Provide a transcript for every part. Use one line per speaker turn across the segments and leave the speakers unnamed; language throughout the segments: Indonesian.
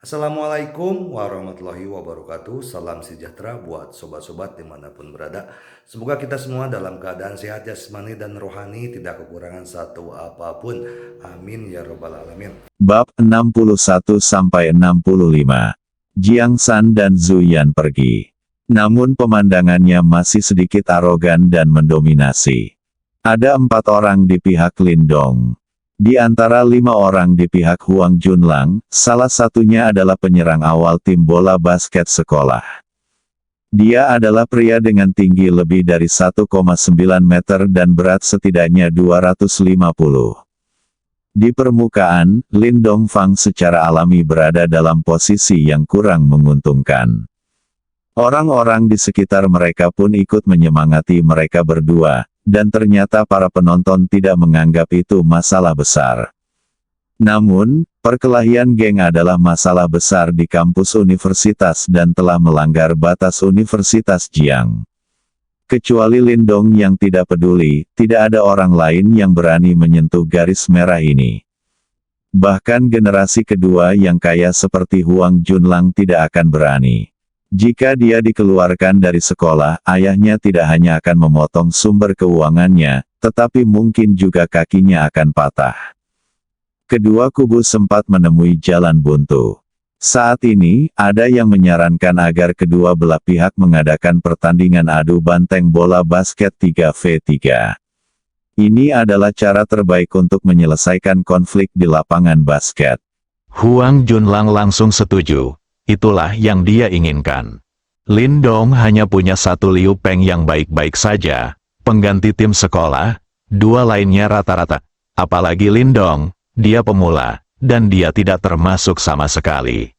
Assalamualaikum warahmatullahi wabarakatuh. Salam sejahtera buat sobat-sobat dimanapun berada. Semoga kita semua dalam keadaan sehat jasmani dan rohani, tidak kekurangan satu apapun. Amin ya robbal alamin.
Bab 61-65. Jiang San dan Zhu Yan pergi. Namun pemandangannya masih sedikit arogan dan mendominasi. Ada 4 orang di pihak Lin Dong. Di antara 5 orang di pihak Huang Junlang, salah satunya adalah penyerang awal tim bola basket sekolah. Dia adalah pria dengan tinggi lebih dari 1,9 meter dan berat setidaknya 250. Di permukaan, Lin Dongfang secara alami berada dalam posisi yang kurang menguntungkan. Orang-orang di sekitar mereka pun ikut menyemangati mereka berdua, dan ternyata para penonton tidak menganggap itu masalah besar. Namun, perkelahian geng adalah masalah besar di kampus universitas dan telah melanggar batas Universitas Jiang. Kecuali Lin Dong yang tidak peduli, tidak ada orang lain yang berani menyentuh garis merah ini. Bahkan generasi kedua yang kaya seperti Huang Junlang tidak akan berani. Jika dia dikeluarkan dari sekolah, ayahnya tidak hanya akan memotong sumber keuangannya, tetapi mungkin juga kakinya akan patah. Kedua kubu sempat menemui jalan buntu. Saat ini, ada yang menyarankan agar kedua belah pihak mengadakan pertandingan adu banteng bola basket 3v3. Ini adalah cara terbaik untuk menyelesaikan konflik di lapangan basket.
Huang Junlang langsung setuju. Itulah yang dia inginkan. Lin Dong hanya punya satu Liu Peng yang baik-baik saja, pengganti tim sekolah, 2 lainnya rata-rata. Apalagi Lin Dong, dia pemula, dan dia tidak termasuk sama sekali.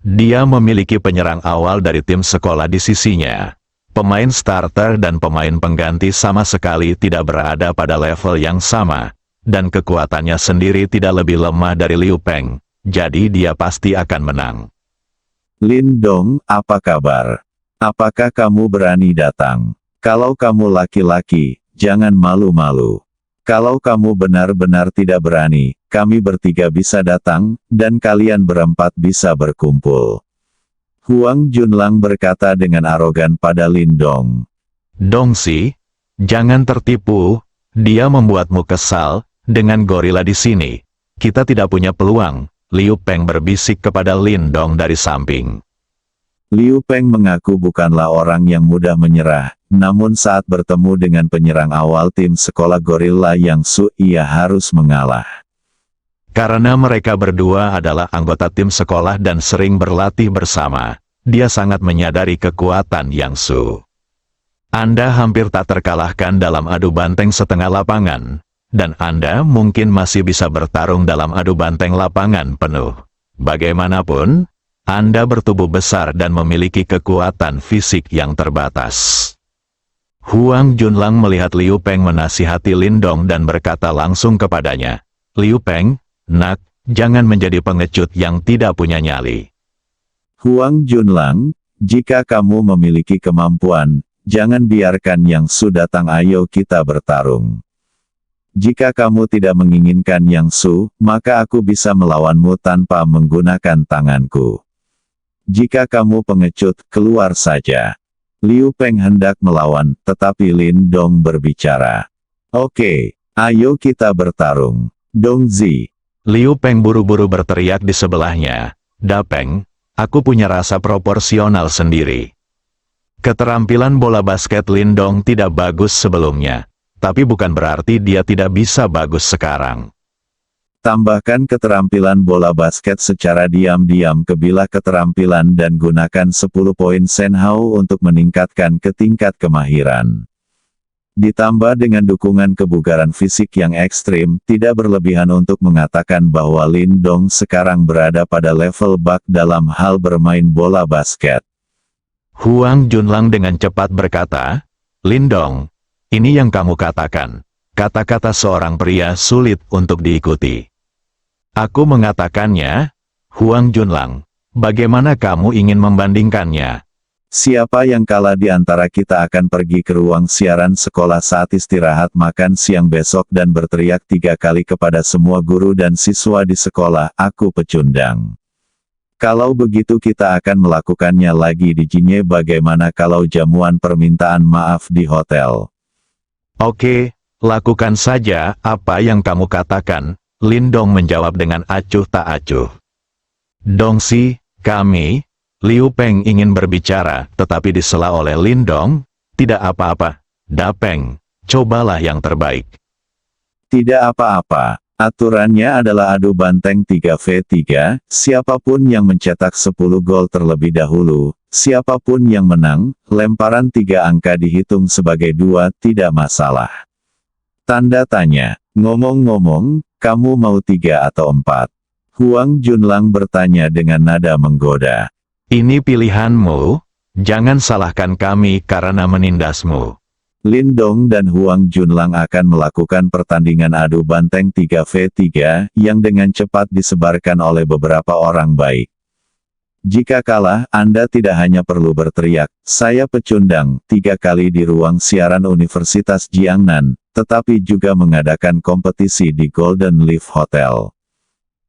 Dia memiliki penyerang awal dari tim sekolah di sisinya. Pemain starter dan pemain pengganti sama sekali tidak berada pada level yang sama, dan kekuatannya sendiri tidak lebih lemah dari Liu Peng, jadi dia pasti akan menang.
Lin Dong, apa kabar? Apakah kamu berani datang? Kalau kamu laki-laki, jangan malu-malu. Kalau kamu benar-benar tidak berani, kami bertiga bisa datang, dan kalian berempat bisa berkumpul. Huang Junlang berkata dengan arogan pada Lin Dong.
Dongsi, jangan tertipu, dia membuatmu kesal, dengan gorila di sini. Kita tidak punya peluang. Liu Peng berbisik kepada Lin Dong dari samping.
Liu Peng mengaku bukanlah orang yang mudah menyerah, namun saat bertemu dengan penyerang awal tim sekolah gorila yang Su, ia harus mengalah.
Karena mereka berdua adalah anggota tim sekolah dan sering berlatih bersama, dia sangat menyadari kekuatan Yang Su. Anda hampir tak terkalahkan dalam adu banteng setengah lapangan. Dan Anda mungkin masih bisa bertarung dalam adu banteng lapangan penuh. Bagaimanapun, Anda bertubuh besar dan memiliki kekuatan fisik yang terbatas. Huang Junlang melihat Liu Peng menasihati Lin Dong dan berkata langsung kepadanya, Liu Peng, nak, jangan menjadi pengecut yang tidak punya nyali.
Huang Junlang, jika kamu memiliki kemampuan, jangan biarkan Yang Su datang, ayo kita bertarung. Jika kamu tidak menginginkan Yang Su, maka aku bisa melawanmu tanpa menggunakan tanganku. Jika kamu pengecut, keluar saja. Liu Peng hendak melawan, tetapi Lin Dong berbicara. Oke, ayo kita bertarung. Dongzi.
Liu Peng buru-buru berteriak di sebelahnya. Dapeng, aku punya rasa proporsional sendiri. Keterampilan bola basket Lin Dong tidak bagus sebelumnya. Tapi bukan berarti dia tidak bisa bagus sekarang.
Tambahkan keterampilan bola basket secara diam-diam ke bilah keterampilan dan gunakan 10 poin Senhao untuk meningkatkan ke tingkat kemahiran. Ditambah dengan dukungan kebugaran fisik yang ekstrim, tidak berlebihan untuk mengatakan bahwa Lin Dong sekarang berada pada level bak dalam hal bermain bola basket.
Huang Junlang dengan cepat berkata, Lin Dong, ini yang kamu katakan. Kata-kata seorang pria sulit untuk diikuti. Aku mengatakannya, Huang Junlang. Bagaimana kamu ingin membandingkannya?
Siapa yang kalah di antara kita akan pergi ke ruang siaran sekolah saat istirahat makan siang besok dan berteriak 3 kali kepada semua guru dan siswa di sekolah, aku pecundang. Kalau begitu kita akan melakukannya lagi di Jinye. Bagaimana kalau jamuan permintaan maaf di hotel?
Oke, lakukan saja apa yang kamu katakan, Lindong menjawab dengan acuh tak acuh. Dongsi, kami, Liu Peng ingin berbicara, tetapi disela oleh Lindong. Tidak apa-apa, Dapeng, cobalah yang terbaik.
Tidak apa-apa. Aturannya adalah adu banteng 3v3, siapapun yang mencetak 10 gol terlebih dahulu, siapapun yang menang, lemparan 3 angka dihitung sebagai 2, tidak masalah. Tanda tanya. Ngomong-ngomong, kamu mau 3 atau 4? Huang Junlang bertanya dengan nada menggoda.
Ini pilihanmu, jangan salahkan kami karena menindasmu.
Lindong dan Huang Junlang akan melakukan pertandingan adu banteng 3v3, yang dengan cepat disebarkan oleh beberapa orang baik. Jika kalah, Anda tidak hanya perlu berteriak, "Saya pecundang," 3 kali di ruang siaran Universitas Jiangnan, tetapi juga mengadakan kompetisi di Golden Leaf Hotel.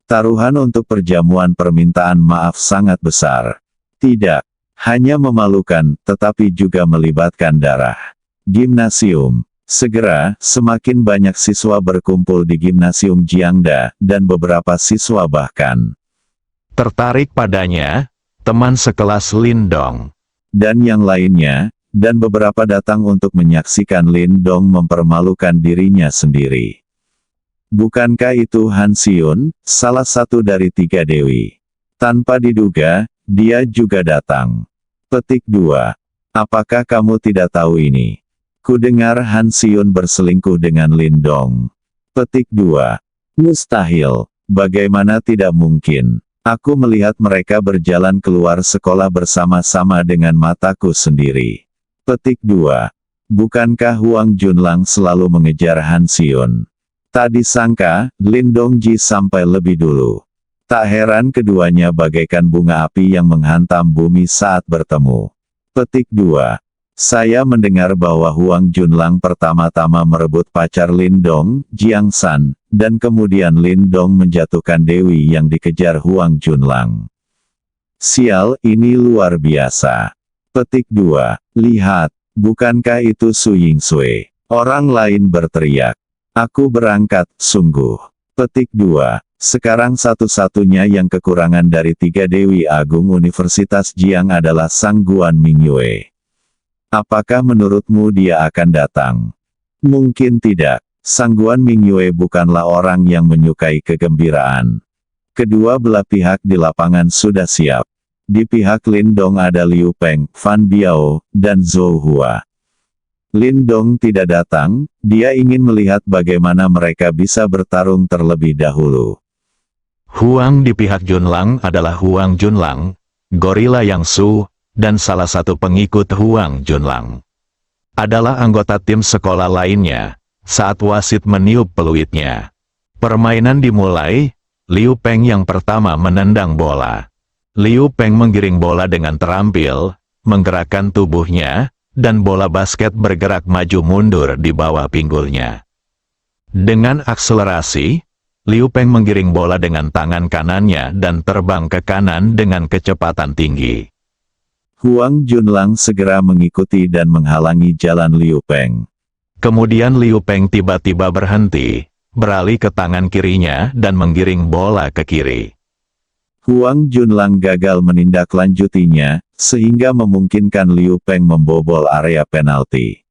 Taruhan untuk perjamuan permintaan maaf sangat besar. Tidak hanya memalukan, tetapi juga melibatkan darah. Gimnasium. Segera, semakin banyak siswa berkumpul di Gimnasium Jiangda, dan beberapa siswa bahkan
Tertarik padanya, teman sekelas Lindong.
dan yang lainnya, dan beberapa datang untuk menyaksikan Lindong mempermalukan dirinya sendiri. Bukankah itu Han Xiun, salah satu dari 3 dewi? Tanpa diduga, dia juga datang. Petik 2. Apakah kamu tidak tahu ini? Kudengar Han Xiun berselingkuh dengan Lindong. Petik 2. Mustahil. Bagaimana tidak mungkin? Aku melihat mereka berjalan keluar sekolah bersama-sama dengan mataku sendiri. Petik 2. Bukankah Huang Junlang selalu mengejar Han Xiun? Tak disangka, Lindong Ji sampai lebih dulu. Tak heran keduanya bagaikan bunga api yang menghantam bumi saat bertemu. Petik 2. Saya mendengar bahwa Huang Junlang pertama-tama merebut pacar Lindong, Jiang San, dan kemudian Lindong menjatuhkan Dewi yang dikejar Huang Junlang. Sial, ini luar biasa. Petik 2. Lihat, bukankah itu Su Yingsui? Orang lain berteriak. Aku berangkat, sungguh. Petik 2. Sekarang satu-satunya yang kekurangan dari 3 Dewi Agung Universitas Jiang adalah Sang Guan Mingyue. Apakah menurutmu dia akan datang? Mungkin tidak. Sang Guan Mingyue bukanlah orang yang menyukai kegembiraan. Kedua belah pihak di lapangan sudah siap. Di pihak Lindong ada Liu Peng, Fan Biao, dan Zhou Hua. Lindong tidak datang, dia ingin melihat bagaimana mereka bisa bertarung terlebih dahulu.
Huang di pihak Junlang adalah Huang Junlang, gorila yang Su, dan salah satu pengikut Huang Junlang. Adalah anggota tim sekolah lainnya, saat wasit meniup peluitnya. Permainan dimulai, Liu Peng yang pertama menendang bola. Liu Peng menggiring bola dengan terampil, menggerakkan tubuhnya, dan bola basket bergerak maju mundur di bawah pinggulnya. Dengan akselerasi, Liu Peng menggiring bola dengan tangan kanannya dan terbang ke kanan dengan kecepatan tinggi.
Huang Junlang segera mengikuti dan menghalangi jalan Liu Peng.
Kemudian Liu Peng tiba-tiba berhenti, beralih ke tangan kirinya dan menggiring bola ke kiri.
Huang Junlang gagal menindaklanjutinya, sehingga memungkinkan Liu Peng membobol area penalti.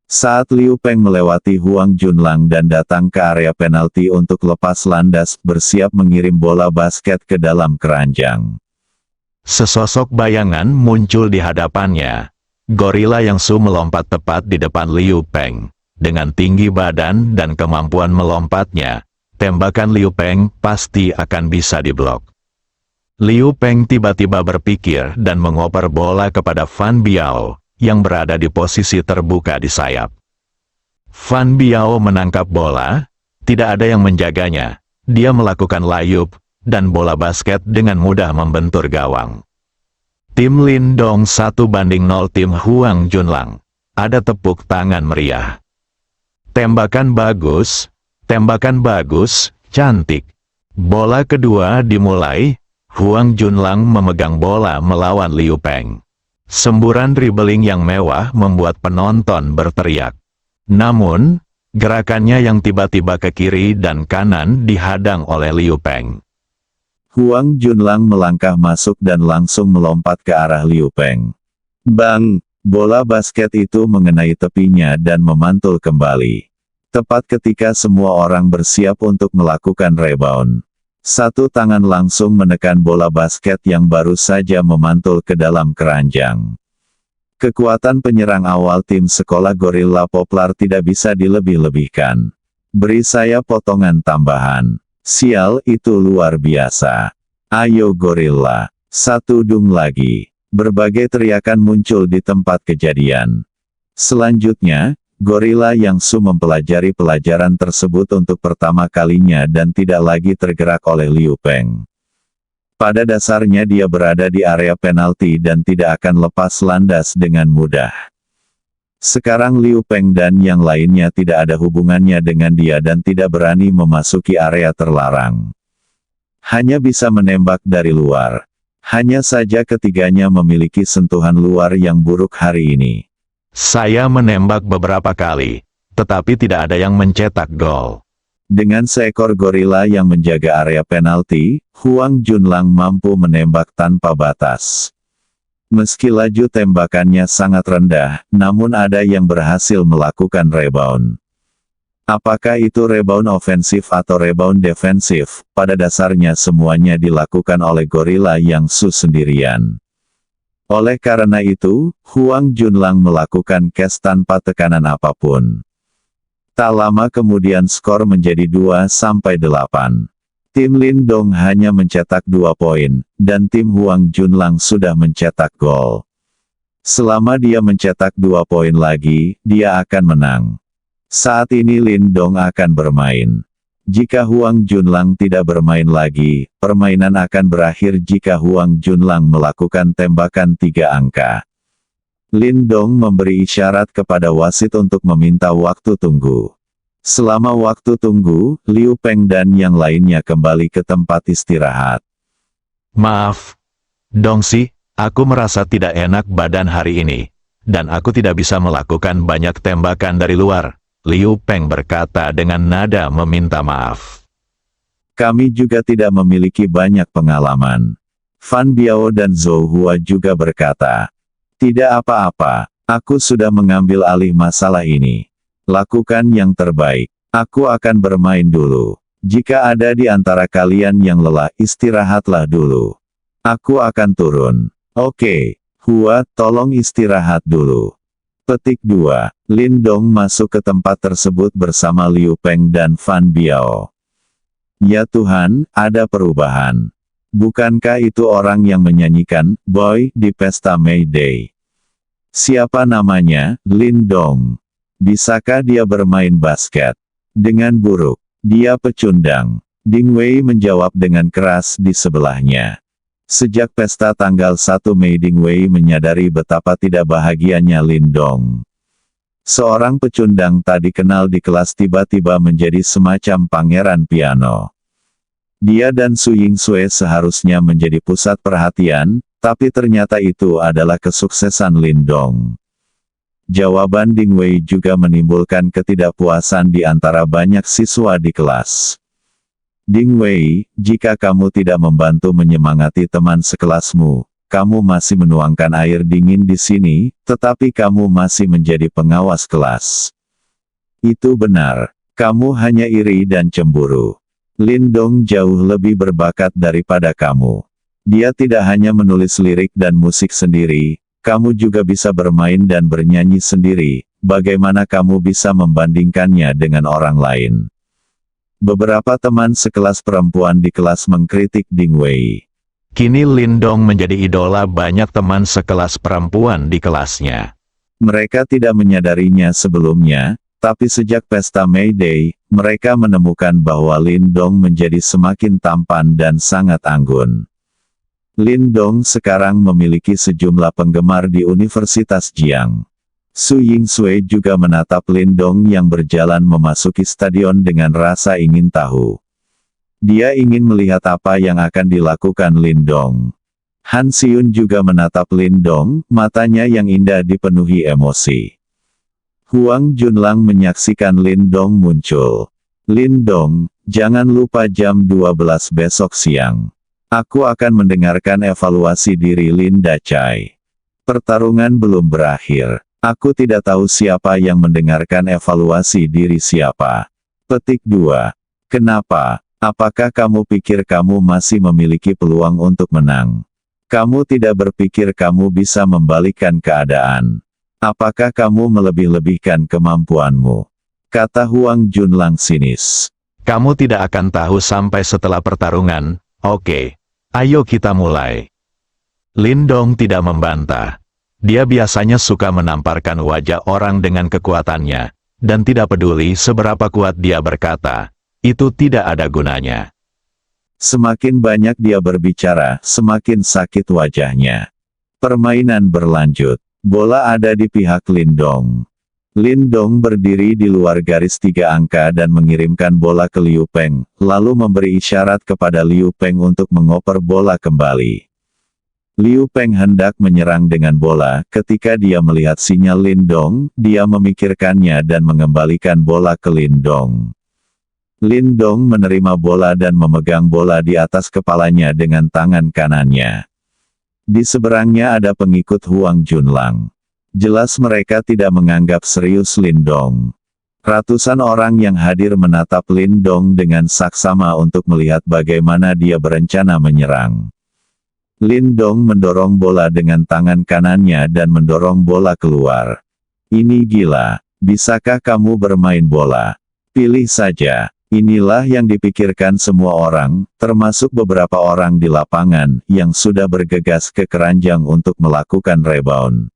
Saat Liu Peng melewati Huang Junlang dan datang ke area penalti untuk lepas landas, bersiap mengirim bola basket ke dalam keranjang.
Sesosok bayangan muncul di hadapannya. Gorila yang Su melompat tepat di depan Liu Peng. Dengan tinggi badan dan kemampuan melompatnya, tembakan Liu Peng pasti akan bisa diblok. Liu Peng tiba-tiba berpikir dan mengoper bola kepada Fan Biao, yang berada di posisi terbuka di sayap. Fan Biao menangkap bola, tidak ada yang menjaganya. Dia melakukan layup, dan bola basket dengan mudah membentur gawang. Tim Lindong 1-0 tim Huang Junlang. Ada tepuk tangan meriah. Tembakan bagus, cantik. Bola kedua dimulai, Huang Junlang memegang bola melawan Liu Peng. Semburan dribbling yang mewah membuat penonton berteriak. Namun, gerakannya yang tiba-tiba ke kiri dan kanan dihadang oleh Liu Peng.
Huang Junlang melangkah masuk dan langsung melompat ke arah Liu Peng. Bang! Bola basket itu mengenai tepinya dan memantul kembali. Tepat ketika semua orang bersiap untuk melakukan rebound. Satu tangan langsung menekan bola basket yang baru saja memantul ke dalam keranjang. Kekuatan penyerang awal tim sekolah Gorilla Poplar tidak bisa dilebih-lebihkan. Beri saya potongan tambahan. Sial, itu luar biasa. Ayo Gorilla. Satu dung lagi. Berbagai teriakan muncul di tempat kejadian. Selanjutnya, Gorilla yang mempelajari pelajaran tersebut untuk pertama kalinya dan tidak lagi tergerak oleh Liu Peng. Pada dasarnya dia berada di area penalti dan tidak akan lepas landas dengan mudah. Sekarang Liu Peng dan yang lainnya tidak ada hubungannya dengan dia dan tidak berani memasuki area terlarang. Hanya bisa menembak dari luar. Hanya saja ketiganya memiliki sentuhan luar yang buruk hari ini.
Saya menembak beberapa kali, tetapi tidak ada yang mencetak gol.
Dengan seekor gorila yang menjaga area penalti, Huang Junlang mampu menembak tanpa batas. Meski laju tembakannya sangat rendah, namun ada yang berhasil melakukan rebound. Apakah itu rebound ofensif atau rebound defensif, pada dasarnya semuanya dilakukan oleh gorila yang sendirian. Oleh karena itu, Huang Junlang melakukan catch tanpa tekanan apapun. Tak lama kemudian skor menjadi 2-8. Tim Lindong hanya mencetak 2 poin, dan tim Huang Junlang sudah mencetak gol. Selama dia mencetak 2 poin lagi, dia akan menang. Saat ini Lindong akan bermain. Jika Huang Junlang tidak bermain lagi, permainan akan berakhir jika Huang Junlang melakukan tembakan 3 angka. Lindong memberi isyarat kepada wasit untuk meminta waktu tunggu. Selama waktu tunggu, Liu Peng dan yang lainnya kembali ke tempat istirahat.
Maaf, Dongsi, aku merasa tidak enak badan hari ini, dan aku tidak bisa melakukan banyak tembakan dari luar. Liu Peng berkata dengan nada meminta maaf.
Kami juga tidak memiliki banyak pengalaman. Fan Biao dan Zhou Hua juga berkata, tidak apa-apa, aku sudah mengambil alih masalah ini. Lakukan yang terbaik. Aku akan bermain dulu. Jika ada di antara kalian yang lelah, istirahatlah dulu. Aku akan turun. Oke, Hua, tolong istirahat dulu. Petik 2. Lindong masuk ke tempat tersebut bersama Liu Peng dan Fan Biao. Ya Tuhan, ada perubahan. Bukankah itu orang yang menyanyikan, Boy, di pesta May Day? Siapa namanya? Lindong. Bisakah dia bermain basket? Dengan buruk. Dia pecundang. Ding Wei menjawab dengan keras di sebelahnya. Sejak pesta tanggal 1 Mei Ding Wei menyadari betapa tidak bahagianya Lindong. Seorang pecundang tak dikenal di kelas tiba-tiba menjadi semacam pangeran piano. Dia dan Su Yingsue seharusnya menjadi pusat perhatian, tapi ternyata itu adalah kesuksesan Lindong. Jawaban Ding Wei juga menimbulkan ketidakpuasan di antara banyak siswa di kelas. Ding Wei, jika kamu tidak membantu menyemangati teman sekelasmu, kamu masih menuangkan air dingin di sini, tetapi kamu masih menjadi pengawas kelas. Itu benar. Kamu hanya iri dan cemburu. Lindong jauh lebih berbakat daripada kamu. Dia tidak hanya menulis lirik dan musik sendiri, kamu juga bisa bermain dan bernyanyi sendiri. Bagaimana kamu bisa membandingkannya dengan orang lain? Beberapa teman sekelas perempuan di kelas mengkritik Ding Wei.
Kini Lindong menjadi idola banyak teman sekelas perempuan di kelasnya.
Mereka tidak menyadarinya sebelumnya, tapi sejak pesta May Day, mereka menemukan bahwa Lindong menjadi semakin tampan dan sangat anggun. Lindong sekarang memiliki sejumlah penggemar di Universitas Jiang. Su Yingsue juga menatap Lindong yang berjalan memasuki stadion dengan rasa ingin tahu. Dia ingin melihat apa yang akan dilakukan Lindong. Han Xiun juga menatap Lindong, matanya yang indah dipenuhi emosi. Huang Junlang menyaksikan Lindong muncul. Lindong, jangan lupa jam 12 besok siang. Aku akan mendengarkan evaluasi diri Linda Chai. Pertarungan belum berakhir. Aku tidak tahu siapa yang mendengarkan evaluasi diri siapa. Petik 2. Kenapa? Apakah kamu pikir kamu masih memiliki peluang untuk menang? Kamu tidak berpikir kamu bisa membalikkan keadaan. Apakah kamu melebih-lebihkan kemampuanmu? Kata Huang Junlang sinis.
Kamu tidak akan tahu sampai setelah pertarungan. Oke, ayo kita mulai. Lindong tidak membantah. Dia biasanya suka menamparkan wajah orang dengan kekuatannya, dan tidak peduli seberapa kuat dia berkata. Itu tidak ada gunanya.
Semakin banyak dia berbicara, semakin sakit wajahnya. Permainan berlanjut. Bola ada di pihak Lindong. Lindong berdiri di luar garis 3 angka dan mengirimkan bola ke Liu Peng, lalu memberi isyarat kepada Liu Peng untuk mengoper bola kembali. Liu Peng hendak menyerang dengan bola, ketika dia melihat sinyal Lindong, dia memikirkannya dan mengembalikan bola ke Lindong. Lindong menerima bola dan memegang bola di atas kepalanya dengan tangan kanannya. Di seberangnya ada pengikut Huang Junlang. Jelas mereka tidak menganggap serius Lindong. Ratusan orang yang hadir menatap Lindong dengan saksama untuk melihat bagaimana dia berencana menyerang. Lindong mendorong bola dengan tangan kanannya dan mendorong bola keluar. Ini gila. Bisakah kamu bermain bola? Pilih saja. Inilah yang dipikirkan semua orang, termasuk beberapa orang di lapangan, yang sudah bergegas ke keranjang untuk melakukan rebound.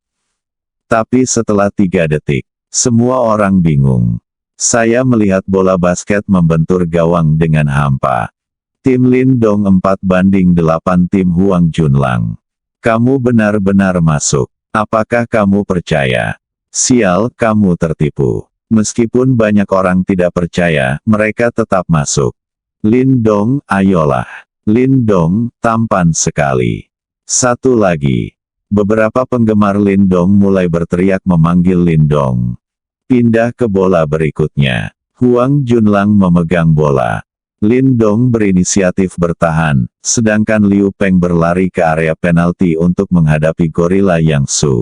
Tapi setelah 3 detik, semua orang bingung. Saya melihat bola basket membentur gawang dengan hampa. Tim Lindong 4-8 tim Huang Junlang. Kamu benar-benar masuk. Apakah kamu percaya? Sial, kamu tertipu. Meskipun banyak orang tidak percaya, mereka tetap masuk. Lindong, ayolah. Lindong, tampan sekali. Satu lagi. Beberapa penggemar Lindong mulai berteriak memanggil Lindong. Pindah ke bola berikutnya. Huang Junlang memegang bola. Lindong berinisiatif bertahan, sedangkan Liu Peng berlari ke area penalti untuk menghadapi gorila Yang Su.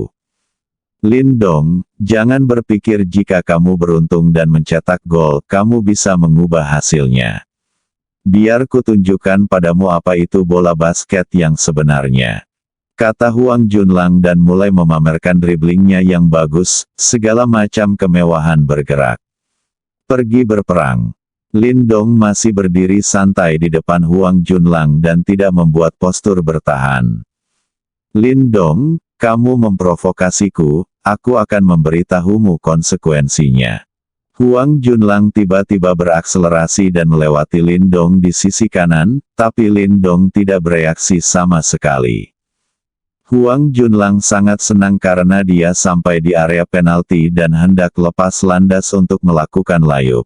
Lindong, jangan berpikir jika kamu beruntung dan mencetak gol, kamu bisa mengubah hasilnya. Biar kutunjukkan padamu apa itu bola basket yang sebenarnya. Kata Huang Junlang dan mulai memamerkan driblingnya yang bagus, segala macam kemewahan bergerak. Pergi berperang. Lindong masih berdiri santai di depan Huang Junlang dan tidak membuat postur bertahan. Lindong, kamu memprovokasiku, aku akan memberitahumu konsekuensinya. Huang Junlang tiba-tiba berakselerasi dan melewati Lindong di sisi kanan, tapi Lindong tidak bereaksi sama sekali. Huang Junlang sangat senang karena dia sampai di area penalti dan hendak lepas landas untuk melakukan layup.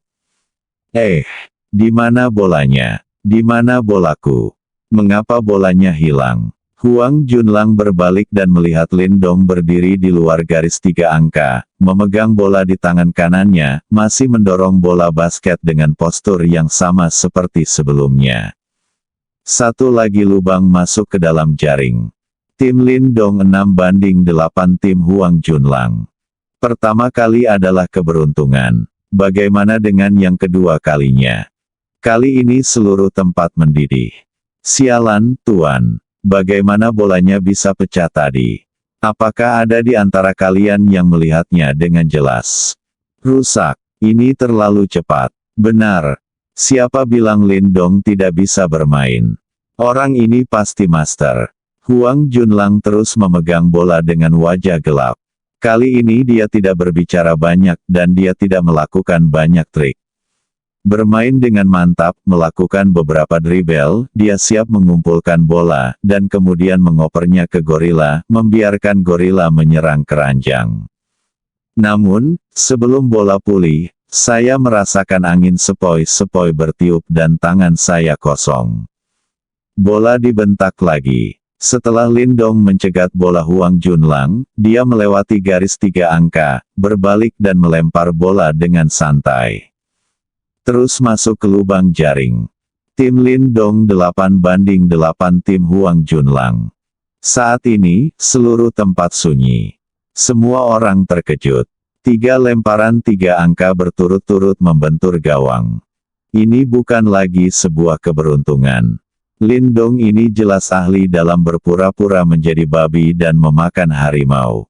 Di mana bolanya? Di mana bolaku? Mengapa bolanya hilang? Huang Junlang berbalik dan melihat Lindong berdiri di luar garis 3 angka, memegang bola di tangan kanannya, masih mendorong bola basket dengan postur yang sama seperti sebelumnya. Satu lagi lubang masuk ke dalam jaring. Tim Lindong 6-8 tim Huang Junlang. Pertama kali adalah keberuntungan. Bagaimana dengan yang kedua kalinya? Kali ini seluruh tempat mendidih. Sialan, Tuan. Bagaimana bolanya bisa pecah tadi? Apakah ada di antara kalian yang melihatnya dengan jelas? Rusak. Ini terlalu cepat. Benar. Siapa bilang Lindong tidak bisa bermain? Orang ini pasti master. Huang Junlang terus memegang bola dengan wajah gelap. Kali ini dia tidak berbicara banyak dan dia tidak melakukan banyak trik. Bermain dengan mantap, melakukan beberapa dribble, dia siap mengumpulkan bola, dan kemudian mengopernya ke gorila, membiarkan gorila menyerang keranjang. Namun, sebelum bola pulih, Saya merasakan angin sepoi-sepoi bertiup dan tangan saya kosong. Bola dibentak lagi. Setelah Lindong mencegat bola Huang Junlang, dia melewati garis 3 angka, berbalik dan melempar bola dengan santai. Terus masuk ke lubang jaring. Tim Lindong 8-8 tim Huang Junlang. Saat ini, seluruh tempat sunyi. Semua orang terkejut. 3 lemparan 3 angka berturut-turut membentur gawang. Ini bukan lagi sebuah keberuntungan. Lindong ini jelas ahli dalam berpura-pura menjadi babi dan memakan harimau.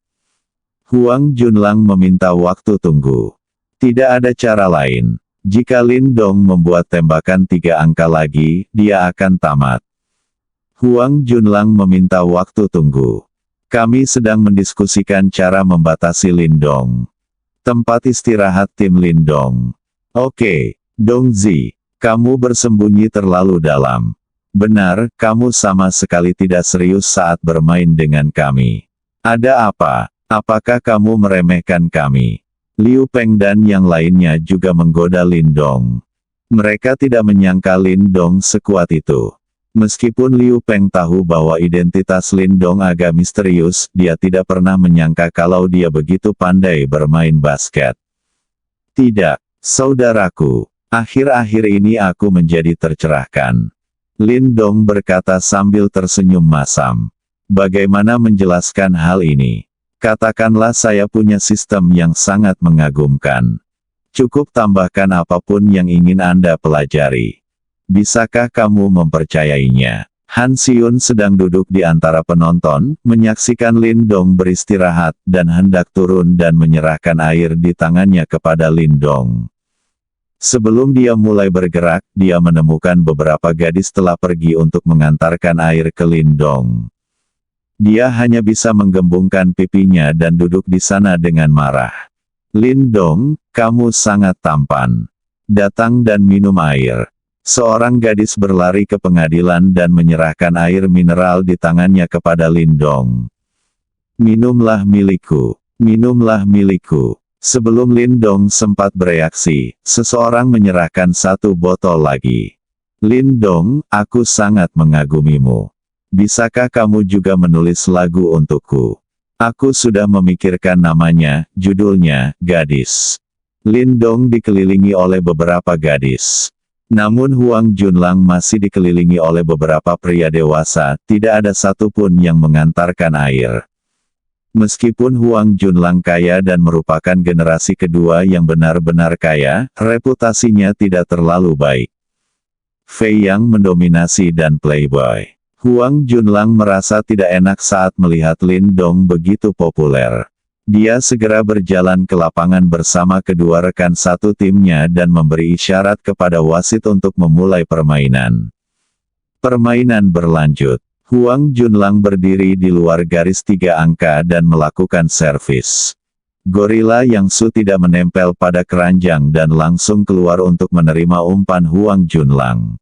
Huang Junlang meminta waktu tunggu. Tidak ada cara lain. Jika Lindong membuat tembakan 3 angka lagi, dia akan tamat. Huang Junlang meminta waktu tunggu. Kami sedang mendiskusikan cara membatasi Lindong. Tempat istirahat tim Lindong. Oke, Dongzi, kamu bersembunyi terlalu dalam. Benar, kamu sama sekali tidak serius saat bermain dengan kami. Ada apa? Apakah kamu meremehkan kami? Liu Peng dan yang lainnya juga menggoda Lindong. Mereka tidak menyangka Lindong sekuat itu. Meskipun Liu Peng tahu bahwa identitas Lindong agak misterius, dia tidak pernah menyangka kalau dia begitu pandai bermain basket. Tidak, saudaraku. Akhir-akhir ini aku menjadi tercerahkan. Lindong berkata sambil tersenyum masam. Bagaimana menjelaskan hal ini? Katakanlah saya punya sistem yang sangat mengagumkan. Cukup tambahkan apapun yang ingin Anda pelajari. Bisakah kamu mempercayainya? Han Xiun sedang duduk di antara penonton, menyaksikan Lindong beristirahat, dan hendak turun dan menyerahkan air di tangannya kepada Lindong. Sebelum dia mulai bergerak, dia menemukan beberapa gadis telah pergi untuk mengantarkan air ke Lindong. Dia hanya bisa menggembungkan pipinya dan duduk di sana dengan marah. Lindong, kamu sangat tampan. Datang dan minum air. Seorang gadis berlari ke pengadilan dan menyerahkan air mineral di tangannya kepada Lindong. Minumlah milikku. Minumlah milikku. Sebelum Lindong sempat bereaksi, seseorang menyerahkan 1 botol lagi. Lindong, aku sangat mengagumimu. Bisakah kamu juga menulis lagu untukku? Aku sudah memikirkan namanya, judulnya, Gadis. Lindong dikelilingi oleh beberapa gadis. Namun Huang Junlang masih dikelilingi oleh beberapa pria dewasa, tidak ada satupun yang mengantarkan air. Meskipun Huang Junlang kaya dan merupakan generasi kedua yang benar-benar kaya, reputasinya tidak terlalu baik. Fei Yang mendominasi dan playboy. Huang Junlang merasa tidak enak saat melihat Lindong begitu populer. Dia segera berjalan ke lapangan bersama kedua rekan satu timnya dan memberi isyarat kepada wasit untuk memulai permainan. Permainan berlanjut. Huang Junlang berdiri di luar garis 3 angka dan melakukan servis. Gorila Yang Su tidak menempel pada keranjang dan langsung keluar untuk menerima umpan Huang Junlang.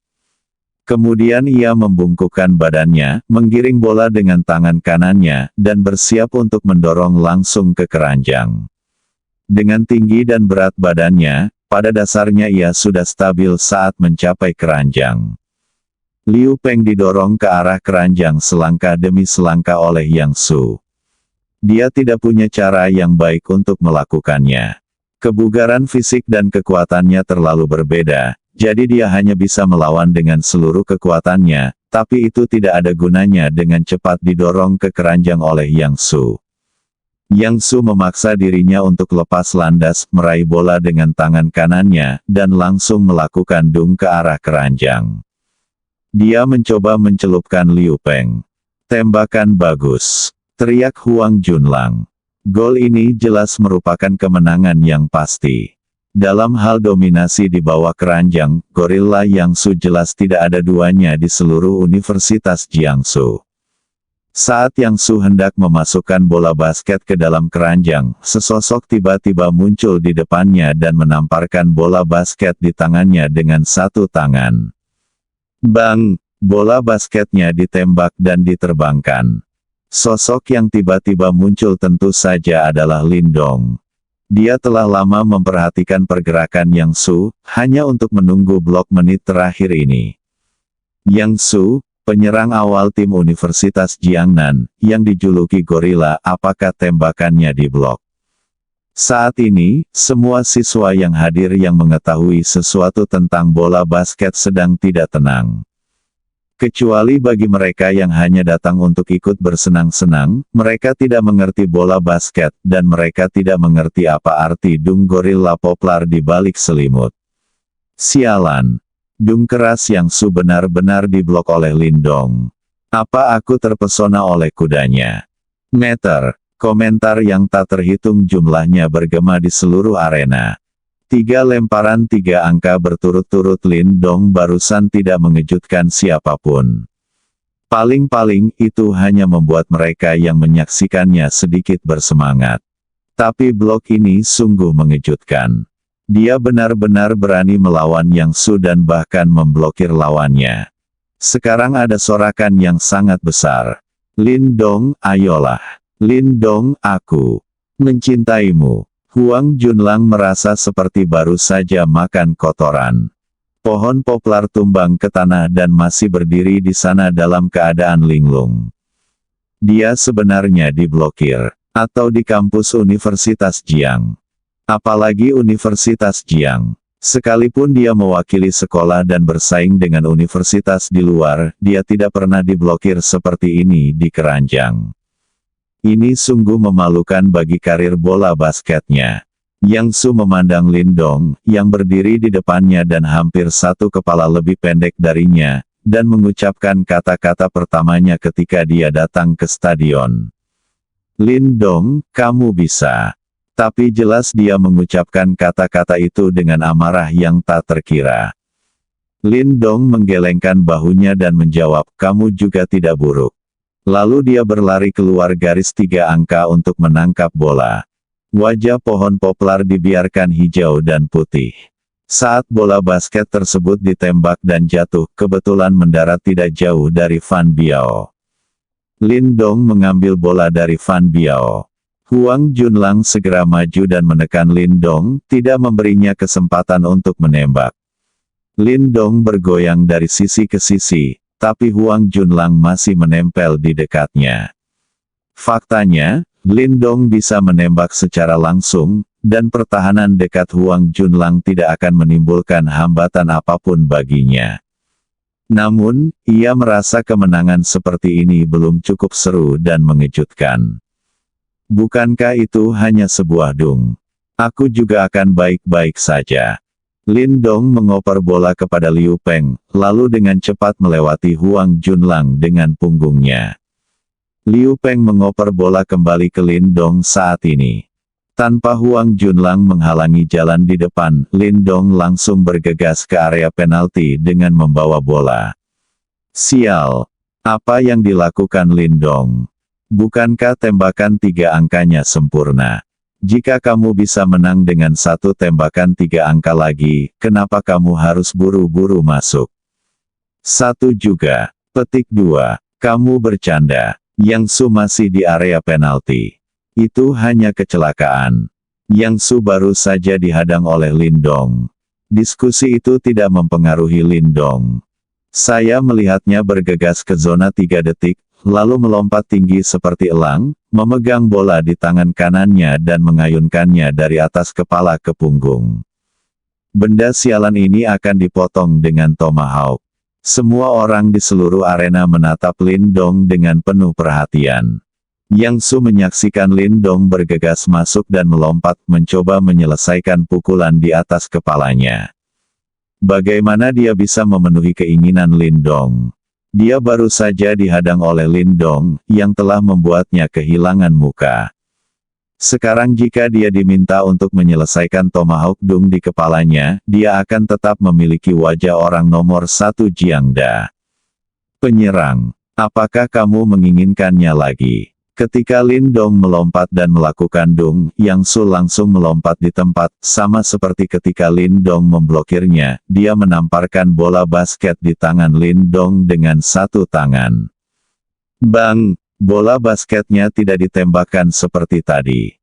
Kemudian ia membungkukkan badannya, menggiring bola dengan tangan kanannya, dan bersiap untuk mendorong langsung ke keranjang. Dengan tinggi dan berat badannya, pada dasarnya ia sudah stabil saat mencapai keranjang. Liu Peng didorong ke arah keranjang selangkah demi selangkah oleh Yang Su. Dia tidak punya cara yang baik untuk melakukannya. Kebugaran fisik dan kekuatannya terlalu berbeda, jadi dia hanya bisa melawan dengan seluruh kekuatannya, tapi itu tidak ada gunanya dengan cepat didorong ke keranjang oleh Yang Su. Yang Su memaksa dirinya untuk lepas landas, meraih bola dengan tangan kanannya, dan langsung melakukan dung ke arah keranjang. Dia mencoba mencelupkan Liu Peng. Tembakan bagus. Teriak Huang Junlang. Gol ini jelas merupakan kemenangan yang pasti. Dalam hal dominasi di bawah keranjang, gorila Yang Su jelas tidak ada duanya di seluruh Universitas Jiangsu. Saat Yang Su hendak memasukkan bola basket ke dalam keranjang, sesosok tiba-tiba muncul di depannya dan menamparkan bola basket di tangannya dengan satu tangan. Bang! Bola basketnya ditembak dan diterbangkan. Sosok yang tiba-tiba muncul tentu saja adalah Lindong. Dia telah lama memperhatikan pergerakan Yang Su, hanya untuk menunggu blok menit terakhir ini. Yang Su, penyerang awal tim Universitas Jiangnan, yang dijuluki Gorila, apakah tembakannya di blok? Saat ini, semua siswa yang hadir yang mengetahui sesuatu tentang bola basket sedang tidak tenang. Kecuali bagi mereka yang hanya datang untuk ikut bersenang-senang, mereka tidak mengerti bola basket, dan mereka tidak mengerti apa arti dung gorilla poplar di balik selimut. Sialan. Dung keras Yang Su benar-benar diblok oleh Lindong. Apa aku terpesona oleh kudanya? Meter. Komentar yang tak terhitung jumlahnya bergema di seluruh arena. 3 lemparan 3 angka berturut-turut Lindong barusan tidak mengejutkan siapapun. Paling-paling itu hanya membuat mereka yang menyaksikannya sedikit bersemangat. Tapi blok ini sungguh mengejutkan. Dia benar-benar berani melawan Yang Su dan bahkan memblokir lawannya. Sekarang ada sorakan yang sangat besar. Lindong, ayolah. Lindong, aku mencintaimu. Huang Junlang merasa seperti baru saja makan kotoran. Pohon poplar tumbang ke tanah dan masih berdiri di sana dalam keadaan linglung. Dia sebenarnya diblokir, atau di kampus Universitas Jiang. Apalagi Universitas Jiang. Sekalipun dia mewakili sekolah dan bersaing dengan universitas di luar, dia tidak pernah diblokir seperti ini di keranjang. Ini sungguh memalukan bagi karir bola basketnya. Yang Su memandang Lindong, yang berdiri di depannya dan hampir satu kepala lebih pendek darinya, dan mengucapkan kata-kata pertamanya ketika dia datang ke stadion. Lindong, kamu bisa. Tapi jelas dia mengucapkan kata-kata itu dengan amarah yang tak terkira. Lindong menggelengkan bahunya dan menjawab, kamu juga tidak buruk. Lalu dia berlari keluar garis 3 angka untuk menangkap bola. Wajah pohon poplar dibiarkan hijau dan putih. Saat bola basket tersebut ditembak dan jatuh, kebetulan mendarat tidak jauh dari Fan Biao. Lindong mengambil bola dari Fan Biao. Huang Junlang segera maju dan menekan Lindong, tidak memberinya kesempatan untuk menembak. Lindong bergoyang dari sisi ke sisi, tapi Huang Junlang masih menempel di dekatnya. Faktanya, Lindong bisa menembak secara langsung, dan pertahanan dekat Huang Junlang tidak akan menimbulkan hambatan apapun baginya. Namun, ia merasa kemenangan seperti ini belum cukup seru dan mengejutkan. Bukankah itu hanya sebuah dung? Aku juga akan baik-baik saja. Lindong mengoper bola kepada Liu Peng, lalu dengan cepat melewati Huang Junlang dengan punggungnya. Liu Peng mengoper bola kembali ke Lindong saat ini. Tanpa Huang Junlang menghalangi jalan di depan, Lindong langsung bergegas ke area penalti dengan membawa bola. Sial! Apa yang dilakukan Lindong? Bukankah tembakan 3 angkanya sempurna? Jika kamu bisa menang dengan satu tembakan 3 angka lagi, kenapa kamu harus buru-buru masuk? Satu juga. Petik 2. Kamu bercanda. Yang Su masih di area penalti. Itu hanya kecelakaan. Yang Su baru saja dihadang oleh Lindong. Diskusi itu tidak mempengaruhi Lindong. Saya melihatnya bergegas ke zona 3 detik, lalu melompat tinggi seperti elang, memegang bola di tangan kanannya dan mengayunkannya dari atas kepala ke punggung. Benda sialan ini akan dipotong dengan tomahawk. Semua orang di seluruh arena menatap Lindong dengan penuh perhatian. Yang Su menyaksikan Lindong bergegas masuk dan melompat mencoba menyelesaikan pukulan di atas kepalanya. Bagaimana dia bisa memenuhi keinginan Lindong? Dia baru saja dihadang oleh Lindong, yang telah membuatnya kehilangan muka. Sekarang jika dia diminta untuk menyelesaikan tomahawk dung di kepalanya, dia akan tetap memiliki wajah orang nomor 1 Jiangda. Penyerang. Apakah kamu menginginkannya lagi? Ketika Lindong melompat dan melakukan dung, Yang Su langsung melompat di tempat, sama seperti ketika Lindong memblokirnya, dia menamparkan bola basket di tangan Lindong dengan satu tangan. Bang! Bola basketnya tidak ditembakkan seperti tadi.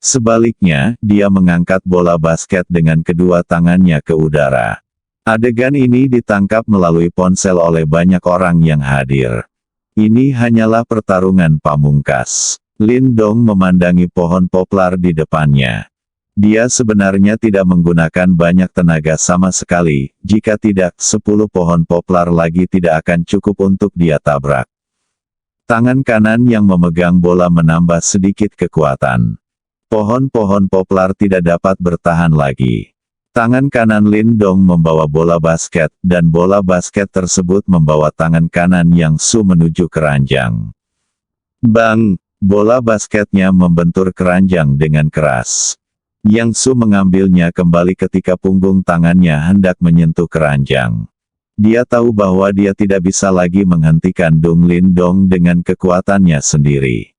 Sebaliknya, dia mengangkat bola basket dengan kedua tangannya ke udara. Adegan ini ditangkap melalui ponsel oleh banyak orang yang hadir. Ini hanyalah pertarungan pamungkas. Lin Dong memandangi pohon poplar di depannya. Dia sebenarnya tidak menggunakan banyak tenaga sama sekali, jika tidak, 10 pohon poplar lagi tidak akan cukup untuk dia tabrak. Tangan kanan yang memegang bola menambah sedikit kekuatan. Pohon-pohon poplar tidak dapat bertahan lagi. Tangan kanan Lin Dong membawa bola basket, dan bola basket tersebut membawa tangan kanan Yang Su menuju keranjang. Bang! Bola basketnya membentur keranjang dengan keras. Yang Su mengambilnya kembali ketika punggung tangannya hendak menyentuh keranjang. Dia tahu bahwa dia tidak bisa lagi menghentikan Dung Lin Dong dengan kekuatannya sendiri.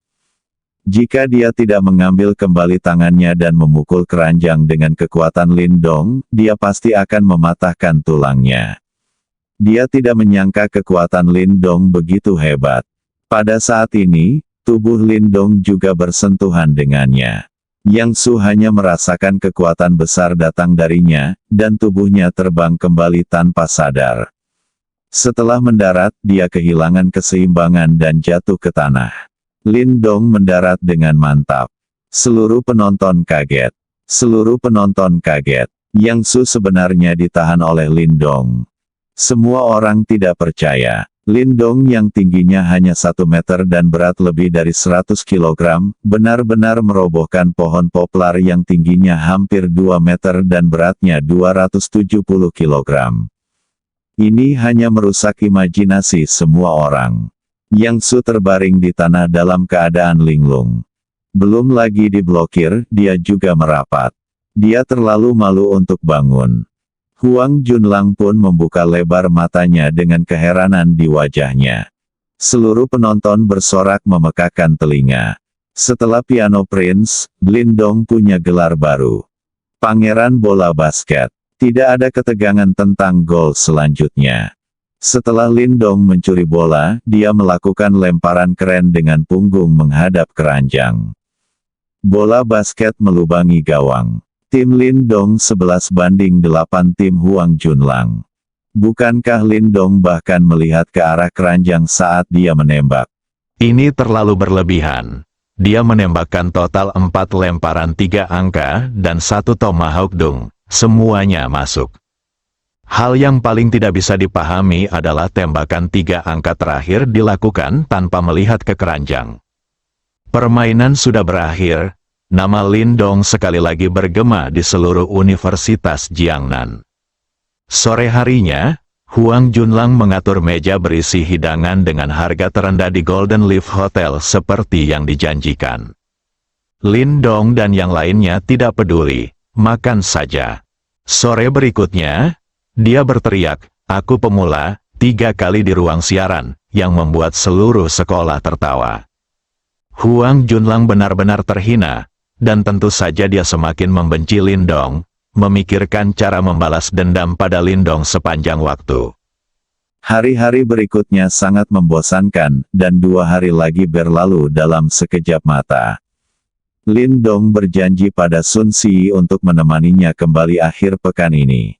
Jika dia tidak mengambil kembali tangannya dan memukul keranjang dengan kekuatan Lin Dong, dia pasti akan mematahkan tulangnya. Dia tidak menyangka kekuatan Lin Dong begitu hebat. Pada saat ini, tubuh Lin Dong juga bersentuhan dengannya. Yang Su hanya merasakan kekuatan besar datang darinya, dan tubuhnya terbang kembali tanpa sadar. Setelah mendarat, dia kehilangan keseimbangan dan jatuh ke tanah. Lin Dong mendarat dengan mantap. Seluruh penonton kaget. Seluruh penonton kaget. Yang Su sebenarnya ditahan oleh Lin Dong. Semua orang tidak percaya. Lin Dong yang tingginya hanya 1 meter dan berat lebih dari 100 kg, benar-benar merobohkan pohon poplar yang tingginya hampir 2 meter dan beratnya 270 kg. Ini hanya merusak imajinasi semua orang. Yang Su terbaring di tanah dalam keadaan linglung. Belum lagi diblokir, dia juga merapat. Dia terlalu malu untuk bangun. Huang Junlang pun membuka lebar matanya dengan keheranan di wajahnya. Seluruh penonton bersorak memekakkan telinga. Setelah Piano Prince, Lin Dong punya gelar baru. Pangeran Bola Basket. Tidak ada ketegangan tentang gol selanjutnya. Setelah Lin Dong mencuri bola, dia melakukan lemparan keren dengan punggung menghadap keranjang. Bola basket melubangi gawang. Tim Lin Dong 11-8 tim Huang Junlang. Bukankah Lin Dong bahkan melihat ke arah keranjang saat dia menembak?
Ini terlalu berlebihan. Dia menembakkan total 4 lemparan 3 angka dan 1 tomahawk dung. Semuanya masuk. Hal yang paling tidak bisa dipahami adalah tembakan 3 angka terakhir dilakukan tanpa melihat ke keranjang. Permainan sudah berakhir, nama Lin Dong sekali lagi bergema di seluruh Universitas Jiangnan. Sore harinya, Huang Junlang mengatur meja berisi hidangan dengan harga terendah di Golden Leaf Hotel seperti yang dijanjikan. Lin Dong dan yang lainnya tidak peduli, makan saja. Sore berikutnya, dia berteriak, "Aku pemula," 3 kali di ruang siaran, yang membuat seluruh sekolah tertawa. Huang Junlang benar-benar terhina, dan tentu saja dia semakin membenci Lin Dong, memikirkan cara membalas dendam pada Lin Dong sepanjang waktu.
Hari-hari berikutnya sangat membosankan, dan 2 hari lagi berlalu dalam sekejap mata. Lin Dong berjanji pada Sun Si untuk menemaninya kembali akhir pekan ini.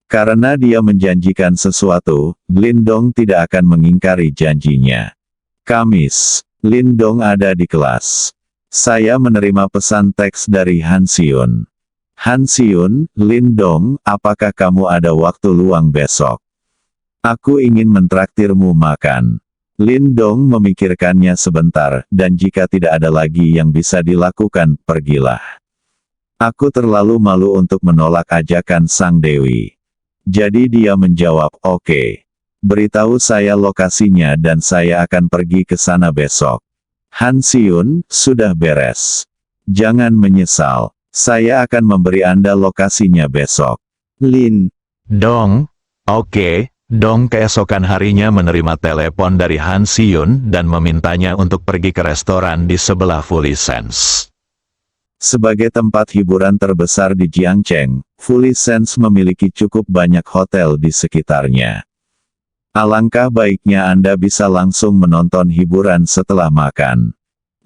Karena dia menjanjikan sesuatu, Lin Dong tidak akan mengingkari janjinya. Kamis, Lin Dong ada di kelas. Saya menerima pesan teks dari Han Xiun. Han Xiun, Lin Dong, apakah kamu ada waktu luang besok? Aku ingin mentraktirmu makan. Lin Dong memikirkannya sebentar, dan jika tidak ada lagi yang bisa dilakukan, pergilah. Aku terlalu malu untuk menolak ajakan Sang Dewi. Jadi dia menjawab, "Oke. Beritahu saya lokasinya dan saya akan pergi ke sana besok." Han Xiun, sudah beres. Jangan menyesal. Saya akan memberi Anda lokasinya besok. Lin
Dong, oke. Dong keesokan harinya menerima telepon dari Han Xiun dan memintanya untuk pergi ke restoran di sebelah Fully Sense.
Sebagai tempat hiburan terbesar di Jiangcheng, Fully Sense memiliki cukup banyak hotel di sekitarnya. Alangkah baiknya Anda bisa langsung menonton hiburan setelah makan.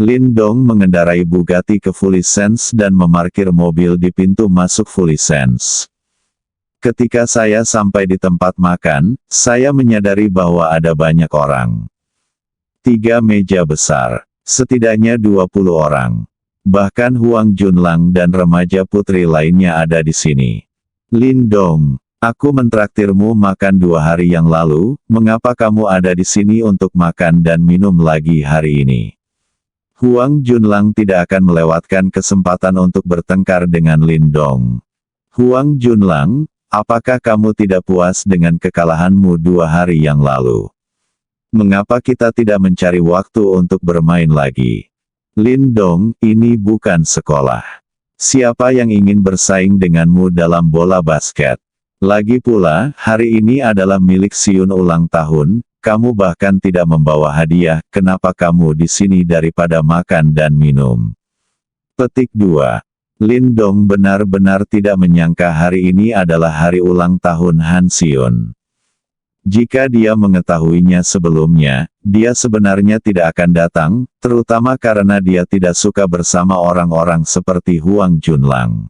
Lindong mengendarai Bugatti ke Fully Sense dan memarkir mobil di pintu masuk Fully Sense. Ketika saya sampai di tempat makan, saya menyadari bahwa ada banyak orang. 3 meja besar, setidaknya 20 orang. Bahkan Huang Junlang dan remaja putri lainnya ada di sini. Lindong, aku mentraktirmu makan 2 hari yang lalu, mengapa kamu ada di sini untuk makan dan minum lagi hari ini? Huang Junlang tidak akan melewatkan kesempatan untuk bertengkar dengan Lindong. Huang Junlang, apakah kamu tidak puas dengan kekalahanmu 2 hari yang lalu? Mengapa kita tidak mencari waktu untuk bermain lagi? Lindong, ini bukan sekolah. Siapa yang ingin bersaing denganmu dalam bola basket? Lagi pula, hari ini adalah milik Siun ulang tahun. Kamu bahkan tidak membawa hadiah, kenapa kamu di sini daripada makan dan minum? Petik 2. Lindong benar-benar tidak menyangka hari ini adalah hari ulang tahun Han Sion. Jika dia mengetahuinya sebelumnya, dia sebenarnya tidak akan datang, terutama karena dia tidak suka bersama orang-orang seperti Huang Junlang.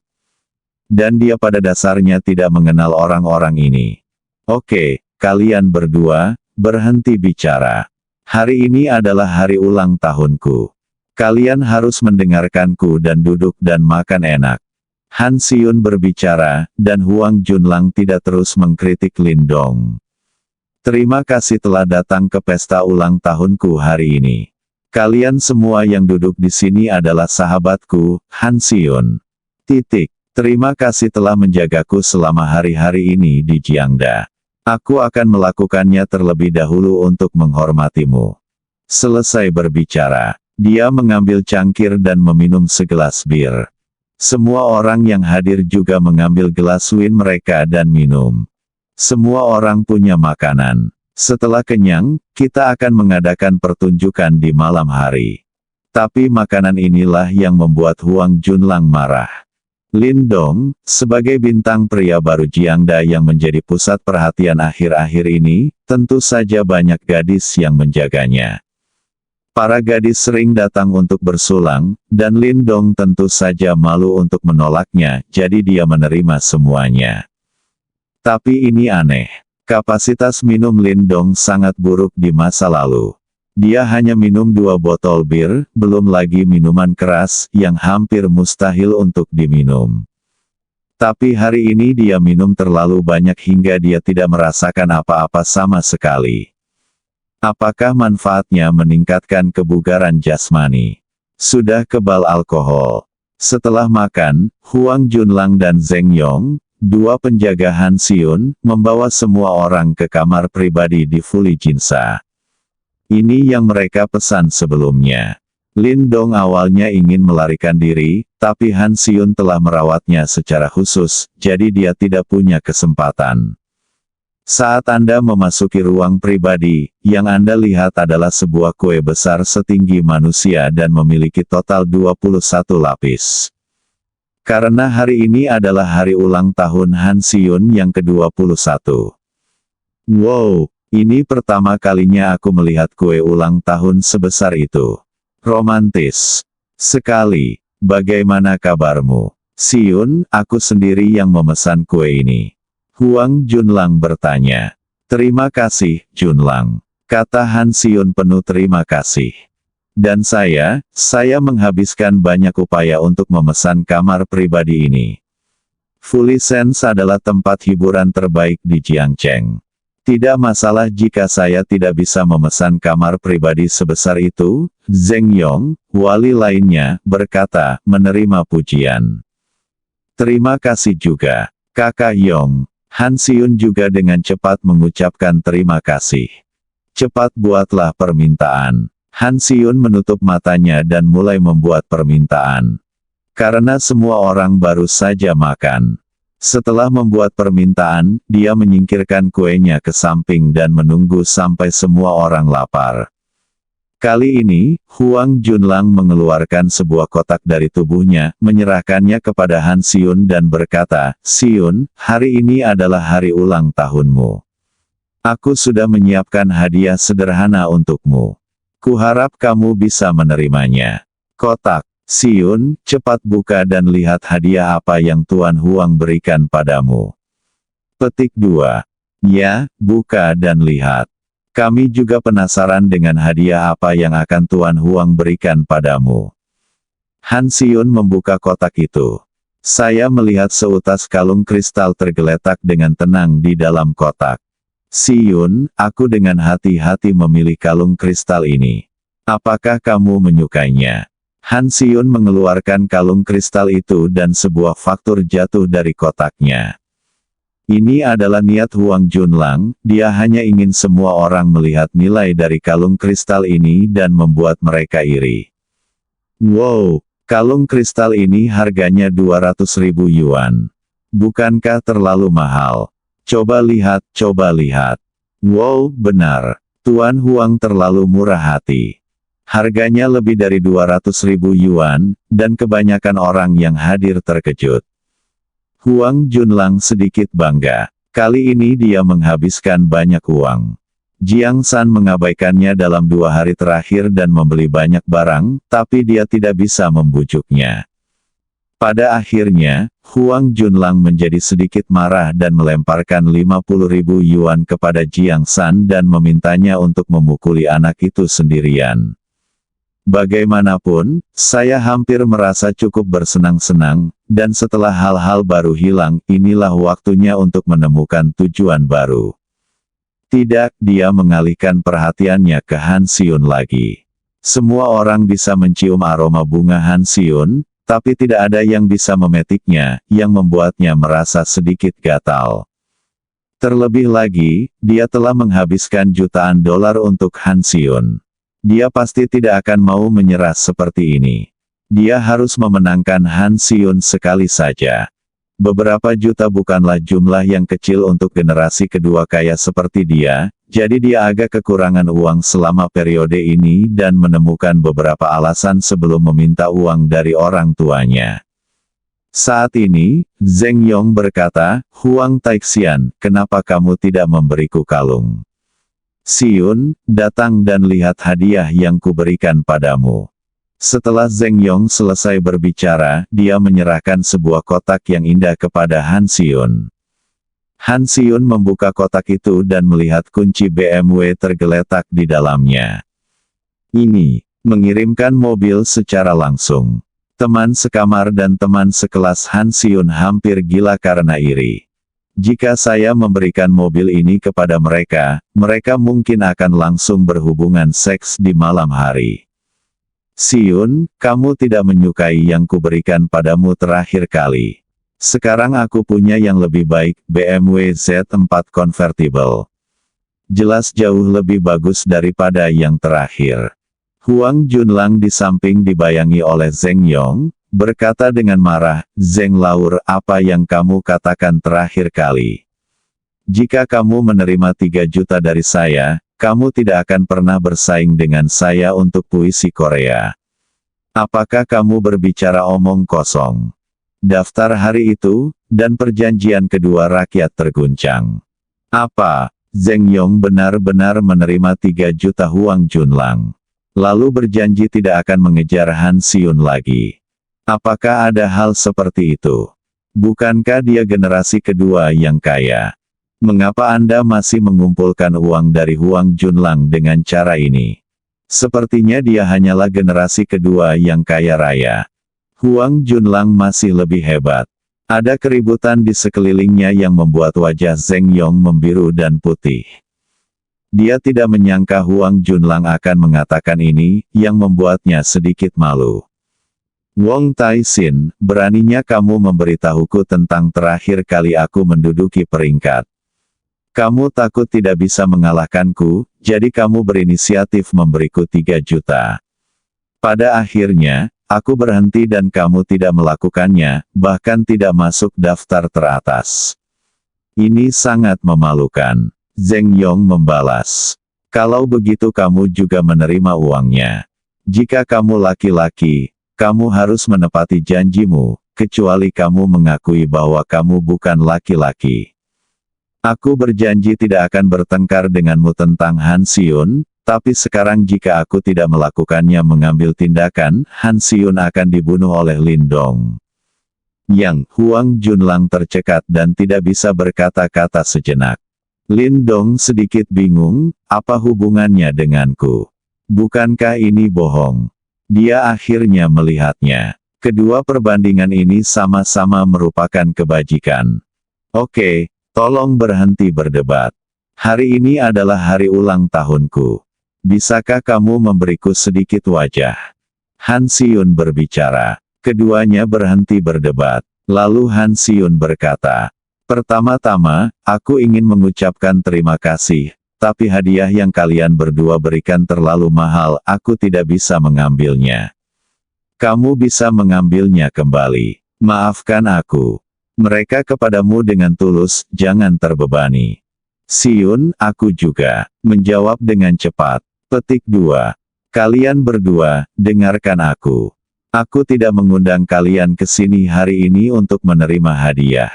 Dan dia pada dasarnya tidak mengenal orang-orang ini. Oke, kalian berdua, berhenti bicara. Hari ini adalah hari ulang tahunku. Kalian harus mendengarkanku dan duduk dan makan enak. Han Sion berbicara, dan Huang Junlang tidak terus mengkritik Lindong. Terima kasih telah datang ke pesta ulang tahunku hari ini. Kalian semua yang duduk di sini adalah sahabatku, Han Sion. Titik. Terima kasih telah menjagaku selama hari-hari ini di Jiangda. Aku akan melakukannya terlebih dahulu untuk menghormatimu. Selesai berbicara, dia mengambil cangkir dan meminum segelas bir. Semua orang yang hadir juga mengambil gelas wine mereka dan minum. Semua orang punya makanan. Setelah kenyang, kita akan mengadakan pertunjukan di malam hari. Tapi makanan inilah yang membuat Huang Junlang marah. Lindong, sebagai bintang pria baru Jiangda yang menjadi pusat perhatian akhir-akhir ini, tentu saja banyak gadis yang menjaganya. Para gadis sering datang untuk bersulang, dan Lindong tentu saja malu untuk menolaknya, jadi dia menerima semuanya. Tapi ini aneh. Kapasitas minum Lindong sangat buruk di masa lalu. Dia hanya minum 2 botol bir, belum lagi minuman keras, yang hampir mustahil untuk diminum. Tapi hari ini dia minum terlalu banyak hingga dia tidak merasakan apa-apa sama sekali. Apakah manfaatnya meningkatkan kebugaran jasmani? Sudah kebal alkohol. Setelah makan, Huang Junlang dan Zheng Yong, 2 penjaga Han Sion, membawa semua orang ke kamar pribadi di Fully Jinsa. Ini yang mereka pesan sebelumnya. Lindong awalnya ingin melarikan diri, tapi Han Sion telah merawatnya secara khusus, jadi dia tidak punya kesempatan. Saat Anda memasuki ruang pribadi, yang Anda lihat adalah sebuah kue besar setinggi manusia dan memiliki total 21 lapis. Karena hari ini adalah hari ulang tahun Han Sion yang ke-21. Wow! Ini pertama kalinya aku melihat kue ulang tahun sebesar itu. Romantis sekali. Bagaimana kabarmu? Sion, aku sendiri yang memesan kue ini. Huang Junlang bertanya. Terima kasih, Junlang. Kata Han Sion penuh terima kasih. Dan saya menghabiskan banyak upaya untuk memesan kamar pribadi ini. Fully Sense adalah tempat hiburan terbaik di Jiangcheng. Tidak masalah jika saya tidak bisa memesan kamar pribadi sebesar itu, Zheng Yong, wali lainnya, berkata, menerima pujian. Terima kasih juga, Kakak Yong. Han Sion juga dengan cepat mengucapkan terima kasih. Cepat buatlah permintaan. Han Sion menutup matanya dan mulai membuat permintaan. Karena semua orang baru saja makan. Setelah membuat permintaan, dia menyingkirkan kuenya ke samping dan menunggu sampai semua orang lapar. Kali ini, Huang Junlang mengeluarkan sebuah kotak dari tubuhnya, menyerahkannya kepada Han Sion dan berkata, Sion, hari ini adalah hari ulang tahunmu. Aku sudah menyiapkan hadiah sederhana untukmu. Kuharap kamu bisa menerimanya. Kotak. Siun, cepat buka dan lihat hadiah apa yang Tuan Huang berikan padamu. Petik 2. Ya, buka dan lihat. Kami juga penasaran dengan hadiah apa yang akan Tuan Huang berikan padamu. Han Siun membuka kotak itu. Saya melihat seutas kalung kristal tergeletak dengan tenang di dalam kotak. Siun, aku dengan hati-hati memilih kalung kristal ini. Apakah kamu menyukainya? Han Siun mengeluarkan kalung kristal itu dan sebuah faktur jatuh dari kotaknya. Ini adalah niat Huang Junlang, dia hanya ingin semua orang melihat nilai dari kalung kristal ini dan membuat mereka iri. Wow, kalung kristal ini harganya 200.000 yuan. Bukankah terlalu mahal? Coba lihat, coba lihat. Wow, benar. Tuan Huang terlalu murah hati. Harganya lebih dari 200.000 yuan, dan kebanyakan orang yang hadir terkejut. Huang Junlang sedikit bangga. Kali ini dia menghabiskan banyak uang. Jiang San mengabaikannya dalam 2 hari terakhir dan membeli banyak barang, tapi dia tidak bisa membujuknya. Pada akhirnya, Huang Junlang menjadi sedikit marah dan melemparkan 50.000 yuan kepada Jiang San dan memintanya untuk memukuli anak itu sendirian. Bagaimanapun, saya hampir merasa cukup bersenang-senang, dan setelah hal-hal baru hilang, inilah waktunya untuk menemukan tujuan baru. Tidak, dia mengalihkan perhatiannya ke Han Siun lagi. Semua orang bisa mencium aroma bunga Han Siun, tapi tidak ada yang bisa memetiknya, yang membuatnya merasa sedikit gatal. Terlebih lagi, dia telah menghabiskan jutaan dolar untuk Han Siun. Dia pasti tidak akan mau menyerah seperti ini. Dia harus memenangkan Han Siun sekali saja. Beberapa juta bukanlah jumlah yang kecil untuk generasi kedua kaya seperti dia, jadi dia agak kekurangan uang selama periode ini dan menemukan beberapa alasan sebelum meminta uang dari orang tuanya. Saat ini, Zheng Yong berkata, "Huang Taixian, kenapa kamu tidak memberiku kalung? Siun, datang dan lihat hadiah yang kuberikan padamu." Setelah Zheng Yong selesai berbicara, dia menyerahkan sebuah kotak yang indah kepada Han Siun. Han Siun membuka kotak itu dan melihat kunci BMW tergeletak di dalamnya. Ini mengirimkan mobil secara langsung. Teman sekamar dan teman sekelas Han Siun hampir gila karena iri. Jika saya memberikan mobil ini kepada mereka, mereka mungkin akan langsung berhubungan seks di malam hari. Siun, kamu tidak menyukai yang kuberikan padamu terakhir kali. Sekarang aku punya yang lebih baik, BMW Z4 Convertible. Jelas jauh lebih bagus daripada yang terakhir. Huang Junlang di samping dibayangi oleh Zheng Yong, berkata dengan marah, "Zheng Laur, apa yang kamu katakan terakhir kali? Jika kamu menerima 3 juta dari saya, kamu tidak akan pernah bersaing dengan saya untuk puisi Korea. Apakah kamu berbicara omong kosong?" Daftar hari itu, dan perjanjian kedua rakyat terguncang. Apa? Zheng Yong benar-benar menerima 3 juta Huang Junlang. Lalu berjanji tidak akan mengejar Han Siun lagi. Apakah ada hal seperti itu? Bukankah dia generasi kedua yang kaya? Mengapa Anda masih mengumpulkan uang dari Huang Junlang dengan cara ini? Sepertinya dia hanyalah generasi kedua yang kaya raya. Huang Junlang masih lebih hebat. Ada keributan di sekelilingnya yang membuat wajah Zheng Yong membiru dan putih. Dia tidak menyangka Huang Junlang akan mengatakan ini, yang membuatnya sedikit malu. "Wong Taisin, beraninya kamu memberitahuku tentang terakhir kali aku menduduki peringkat. Kamu takut tidak bisa mengalahkanku, jadi kamu berinisiatif memberiku 3 juta. Pada akhirnya, aku berhenti dan kamu tidak melakukannya, bahkan tidak masuk daftar teratas. Ini sangat memalukan." Zheng Yong membalas. "Kalau begitu kamu juga menerima uangnya. Jika kamu laki-laki, kamu harus menepati janjimu, kecuali kamu mengakui bahwa kamu bukan laki-laki. Aku berjanji tidak akan bertengkar denganmu tentang Han Siun, Tapi sekarang jika aku tidak melakukannya mengambil tindakan, Han Xiun akan dibunuh oleh Lin Dong. Yang Huang Junlang tercekat dan tidak bisa berkata-kata sejenak. Lin Dong sedikit bingung, apa hubungannya denganku? Bukankah ini bohong? Dia akhirnya melihatnya. Kedua perbandingan ini sama-sama merupakan kebajikan. Oke, tolong berhenti berdebat. Hari ini adalah hari ulang tahunku. Bisakah kamu memberiku sedikit wajah? Han Xiun berbicara. Keduanya berhenti berdebat. Lalu Han Xiun berkata, pertama-tama, aku ingin mengucapkan terima kasih, tapi hadiah yang kalian berdua berikan terlalu mahal, aku tidak bisa mengambilnya. Kamu bisa mengambilnya kembali. Maafkan aku. Mereka kepadamu dengan tulus, jangan terbebani. Xiun, aku juga, menjawab dengan cepat. Petik 2. Kalian berdua, dengarkan aku. Aku tidak mengundang kalian ke sini hari ini untuk menerima hadiah.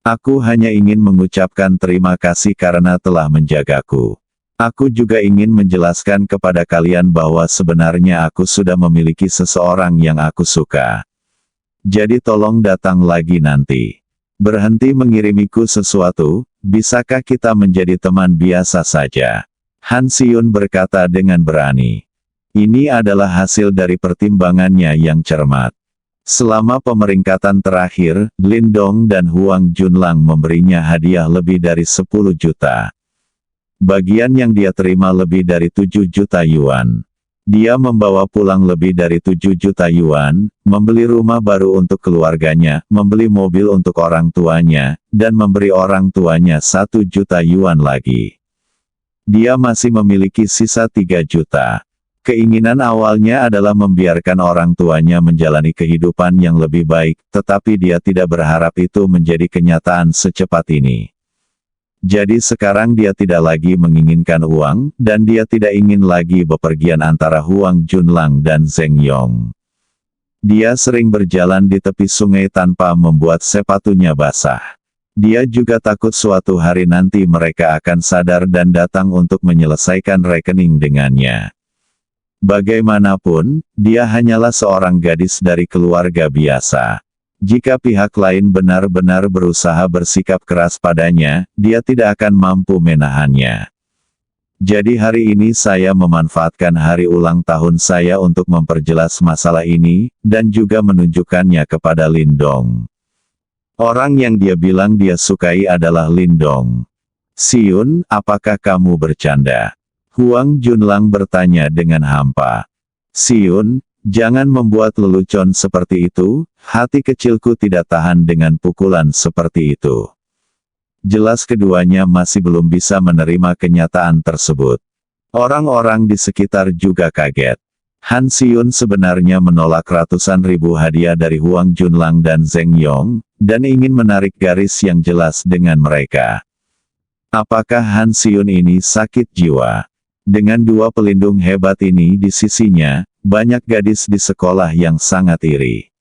Aku hanya ingin mengucapkan terima kasih karena telah menjagaku. Aku juga ingin menjelaskan kepada kalian bahwa sebenarnya aku sudah memiliki seseorang yang aku suka. Jadi tolong datang lagi nanti. Berhenti mengirimiku sesuatu, bisakah kita menjadi teman biasa saja? Han Xiun berkata dengan berani. Ini adalah hasil dari pertimbangannya yang cermat. Selama pemeringkatan terakhir, Lin Dong dan Huang Junlang memberinya hadiah lebih dari 10 juta. Bagian yang dia terima lebih dari 7 juta yuan. Dia membawa pulang lebih dari 7 juta yuan, membeli rumah baru untuk keluarganya, membeli mobil untuk orang tuanya, dan memberi orang tuanya 1 juta yuan lagi. Dia masih memiliki sisa 3 juta. Keinginan awalnya adalah membiarkan orang tuanya menjalani kehidupan yang lebih baik, tetapi dia tidak berharap itu menjadi kenyataan secepat ini. Jadi sekarang dia tidak lagi menginginkan uang, dan dia tidak ingin lagi bepergian antara Huang Junlang dan Zheng Yong. Dia sering berjalan di tepi sungai tanpa membuat sepatunya basah. Dia juga takut suatu hari nanti mereka akan sadar dan datang untuk menyelesaikan rekening dengannya. Bagaimanapun, dia hanyalah seorang gadis dari keluarga biasa. Jika pihak lain benar-benar berusaha bersikap keras padanya, dia tidak akan mampu menahannya. Jadi hari ini saya memanfaatkan hari ulang tahun saya untuk memperjelas masalah ini, dan juga menunjukkannya kepada Lin Dong. Orang yang dia bilang dia sukai adalah Lin Dong. Xiun, apakah kamu bercanda? Huang Junlang bertanya dengan hampa. Xiun, jangan membuat lelucon seperti itu, hati kecilku tidak tahan dengan pukulan seperti itu. Jelas keduanya masih belum bisa menerima kenyataan tersebut. Orang-orang di sekitar juga kaget. Han Xiun sebenarnya menolak ratusan ribu hadiah dari Huang Junlang dan Zheng Yong, dan ingin menarik garis yang jelas dengan mereka. Apakah Han Xiun ini sakit jiwa? Dengan dua pelindung hebat ini di sisinya, banyak gadis di sekolah yang sangat iri.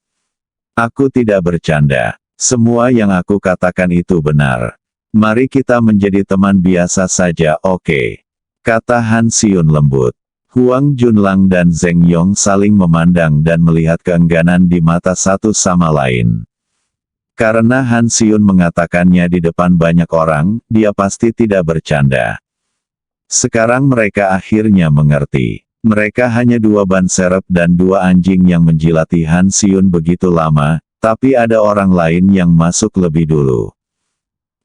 Aku tidak bercanda. Semua yang aku katakan itu benar. Mari kita menjadi teman biasa saja, oke? Kata Han Xiun lembut. Huang Junlang dan Zheng Yong saling memandang dan melihat keengganan di mata satu sama lain. Karena Han Xiun mengatakannya di depan banyak orang, dia pasti tidak bercanda. Sekarang mereka akhirnya mengerti. Mereka hanya dua ban serep dan dua anjing yang menjilati Han Xiun begitu lama, tapi ada orang lain yang masuk lebih dulu.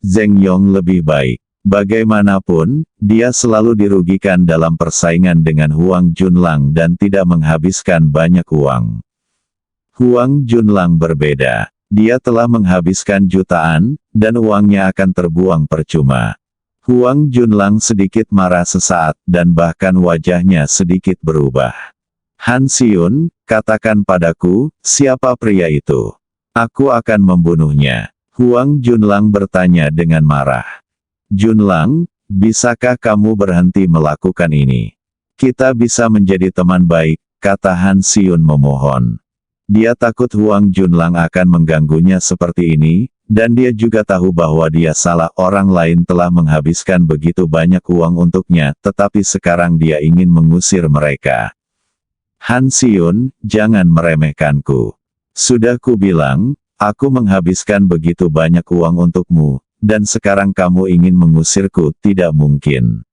Zheng Yong lebih baik. Bagaimanapun, dia selalu dirugikan dalam persaingan dengan Huang Junlang dan tidak menghabiskan banyak uang. Huang Junlang berbeda. Dia telah menghabiskan jutaan, dan uangnya akan terbuang percuma. Huang Junlang sedikit marah sesaat, dan bahkan wajahnya sedikit berubah. Han Xiun, katakan padaku, siapa pria itu? Aku akan membunuhnya. Huang Junlang bertanya dengan marah. Junlang, bisakah kamu berhenti melakukan ini? Kita bisa menjadi teman baik, kata Han Xiun memohon. Dia takut Huang Junlang akan mengganggunya seperti ini, Dan dia juga tahu bahwa dia salah, orang lain telah menghabiskan begitu banyak uang untuknya, tetapi sekarang dia ingin mengusir mereka. Han Sion, jangan meremehkanku. Sudah kubilang, aku menghabiskan begitu banyak uang untukmu, dan sekarang kamu ingin mengusirku, tidak mungkin.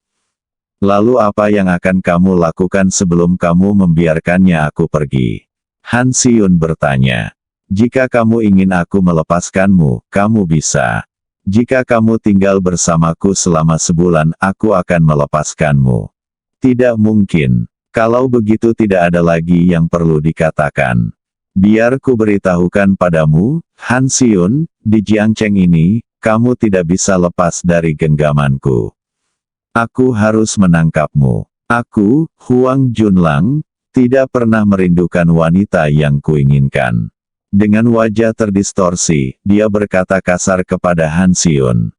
Lalu apa yang akan kamu lakukan sebelum kamu membiarkannya aku pergi? Han Sion bertanya. Jika kamu ingin aku melepaskanmu, kamu bisa. Jika kamu tinggal bersamaku selama sebulan, aku akan melepaskanmu. Tidak mungkin. Kalau begitu tidak ada lagi yang perlu dikatakan. Biar ku beritahukan padamu, Han Sion, di Jiangcheng ini, kamu tidak bisa lepas dari genggamanku. Aku harus menangkapmu. Aku, Huang Junlang, tidak pernah merindukan wanita yang kuinginkan. Dengan wajah terdistorsi, dia berkata kasar kepada Han Sion.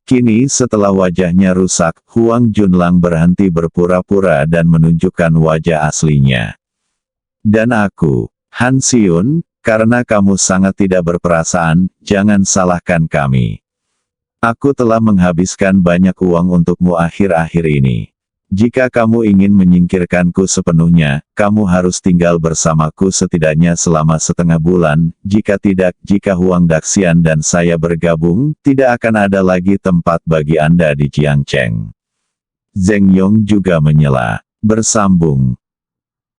Kini setelah wajahnya rusak, Huang Junlang berhenti berpura-pura dan menunjukkan wajah aslinya. Dan aku, Han Sion, karena kamu sangat tidak berperasaan, jangan salahkan kami. Aku telah menghabiskan banyak uang untukmu akhir-akhir ini. Jika kamu ingin menyingkirkanku sepenuhnya, kamu harus tinggal bersamaku setidaknya selama setengah bulan, jika tidak, jika Huang Daxian dan saya bergabung, tidak akan ada lagi tempat bagi Anda di Jiangcheng. Zheng Yong juga menyela. Bersambung.